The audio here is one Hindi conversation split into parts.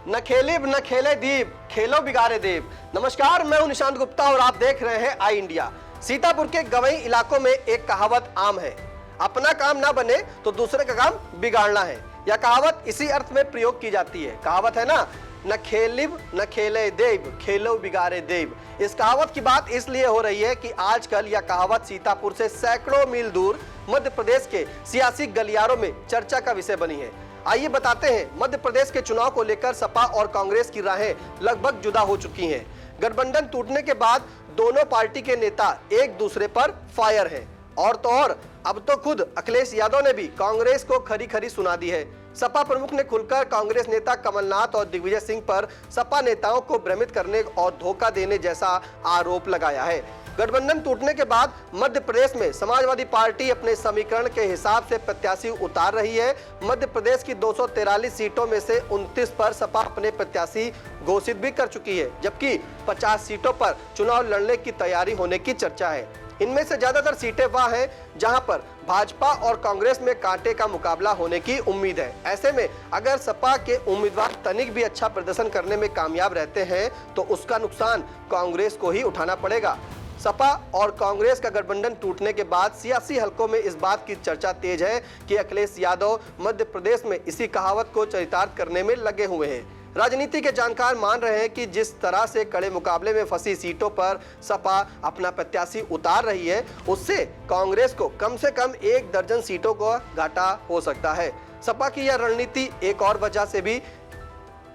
न खेलिब न खेले दीप, खेलो बिगाड़े देव। नमस्कार, मैं हूं निशांत गुप्ता और आप देख रहे हैं आई इंडिया। सीतापुर के गवई इलाकों में एक कहावत आम है, अपना काम ना बने तो दूसरे का काम बिगाड़ना है। यह कहावत इसी अर्थ में प्रयोग की जाती है। कहावत है ना, न खेलिब न खेले देव, खेलो बिगाड़े देव। इस कहावत की बात इसलिए हो रही है कि आजकल यह कहावत सीतापुर से सैकड़ों मील दूर मध्य प्रदेश के सियासी गलियारों में चर्चा का विषय बनी है। आइए बताते हैं, मध्य प्रदेश के चुनाव को लेकर सपा और कांग्रेस की राहें लगभग जुदा हो चुकी हैं। गठबंधन टूटने के बाद दोनों पार्टी के नेता एक दूसरे पर फायर हैं। और तो और अब तो खुद अखिलेश यादव ने भी कांग्रेस को खरी खरी सुना दी है। सपा प्रमुख ने खुलकर कांग्रेस नेता कमलनाथ और दिग्विजय सिंह पर सपा नेताओं को भ्रमित करने और धोखा देने जैसा आरोप लगाया है। गठबंधन टूटने के बाद मध्य प्रदेश में समाजवादी पार्टी अपने समीकरण के हिसाब से प्रत्याशी उतार रही है। मध्य प्रदेश की 243 सीटों में से 29 पर सपा अपने प्रत्याशी घोषित भी कर चुकी है, जबकि 50 सीटों पर चुनाव लड़ने की तैयारी होने की चर्चा है। इनमें से ज्यादातर सीटें वह हैं जहां पर भाजपा और कांग्रेस में कांटे का मुकाबला होने की उम्मीद है। ऐसे में अगर सपा के उम्मीदवार तनिक भी अच्छा प्रदर्शन करने में कामयाब रहते हैं तो उसका नुकसान कांग्रेस को ही उठाना पड़ेगा। सपा और कांग्रेस का गठबंधन टूटने के बाद सियासी हलकों में इस बात की चर्चा तेज है कि अखिलेश यादव मध्य प्रदेश में इसी कहावत को चरितार्थ करने में लगे हुए हैं। राजनीति के जानकार मान रहे हैं कि जिस तरह से कड़े मुकाबले में फंसी सीटों पर सपा अपना प्रत्याशी उतार रही है, उससे कांग्रेस को कम से कम 1 दर्जन सीटों का घाटा हो सकता है। सपा की यह रणनीति एक और वजह से भी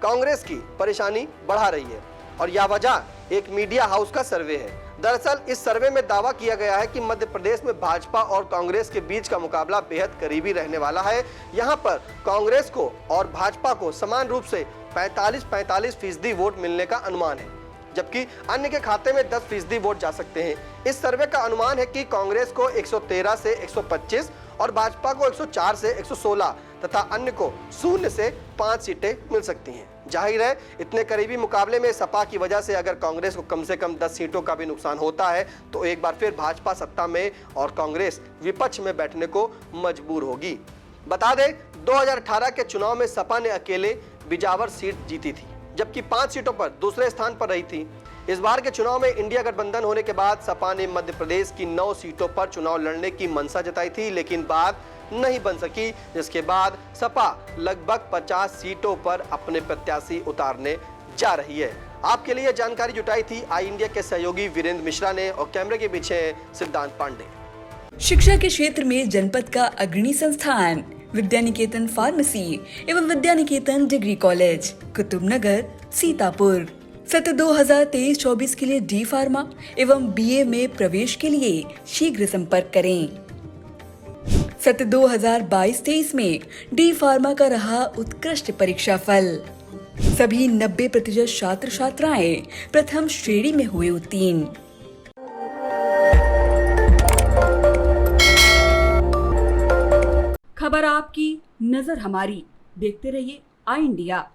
कांग्रेस की परेशानी बढ़ा रही है और यह वजह एक मीडिया हाउस का सर्वे है। दरअसल इस सर्वे में दावा किया गया है कि मध्य प्रदेश में भाजपा और कांग्रेस के बीच का मुकाबला बेहद करीबी रहने वाला है। यहां पर कांग्रेस को और भाजपा को समान रूप से 45-45% वोट मिलने का अनुमान है, जबकि अन्य के खाते में 10% वोट जा सकते हैं। इस सर्वे का अनुमान है कि कांग्रेस को 113 से 125 और भाजपा को 104 से 116 तथा अन्य को 0 से 5 सीटें मिल सकती हैं। जाहिर है, इतने करीबी मुकाबले में सपा की वजह से अगर कांग्रेस को कम से कम 10 सीटों का भी नुकसान होता है तो एक बार फिर भाजपा सत्ता में और कांग्रेस विपक्ष में बैठने को मजबूर होगी। बता दें, 2018 के चुनाव में सपा ने अकेले बिजावर सीट जीती थी, जबकि 5 सीटों पर दूसरे स्थान पर रही थी। इस बार के चुनाव में इंडिया गठबंधन होने के बाद सपा ने मध्य प्रदेश की 9 सीटों पर चुनाव लड़ने की मंशा जताई थी, लेकिन बात नहीं बन सकी, जिसके बाद सपा लगभग 50 सीटों पर अपने प्रत्याशी उतारने जा रही है। आपके लिए जानकारी जुटाई थी आई इंडिया के सहयोगी वीरेंद्र मिश्रा ने और कैमरे के पीछे सिद्धांत पांडे। शिक्षा के क्षेत्र में जनपद का अग्रणी संस्थान विद्यानिकेतन फार्मेसी एवं विद्यानिकेतन डिग्री कॉलेज, कुतुबनगर, सीतापुर। सत्र 2023-24 के लिए डी फार्मा एवं बीए में प्रवेश के लिए शीघ्र संपर्क करें। सत्र 2022-23 में डी फार्मा का रहा उत्कृष्ट परीक्षा फल। सभी 90% छात्र छात्राएं प्रथम श्रेणी में हुए उत्तीर्ण। खबर आपकी, नजर हमारी। देखते रहिए आई इंडिया।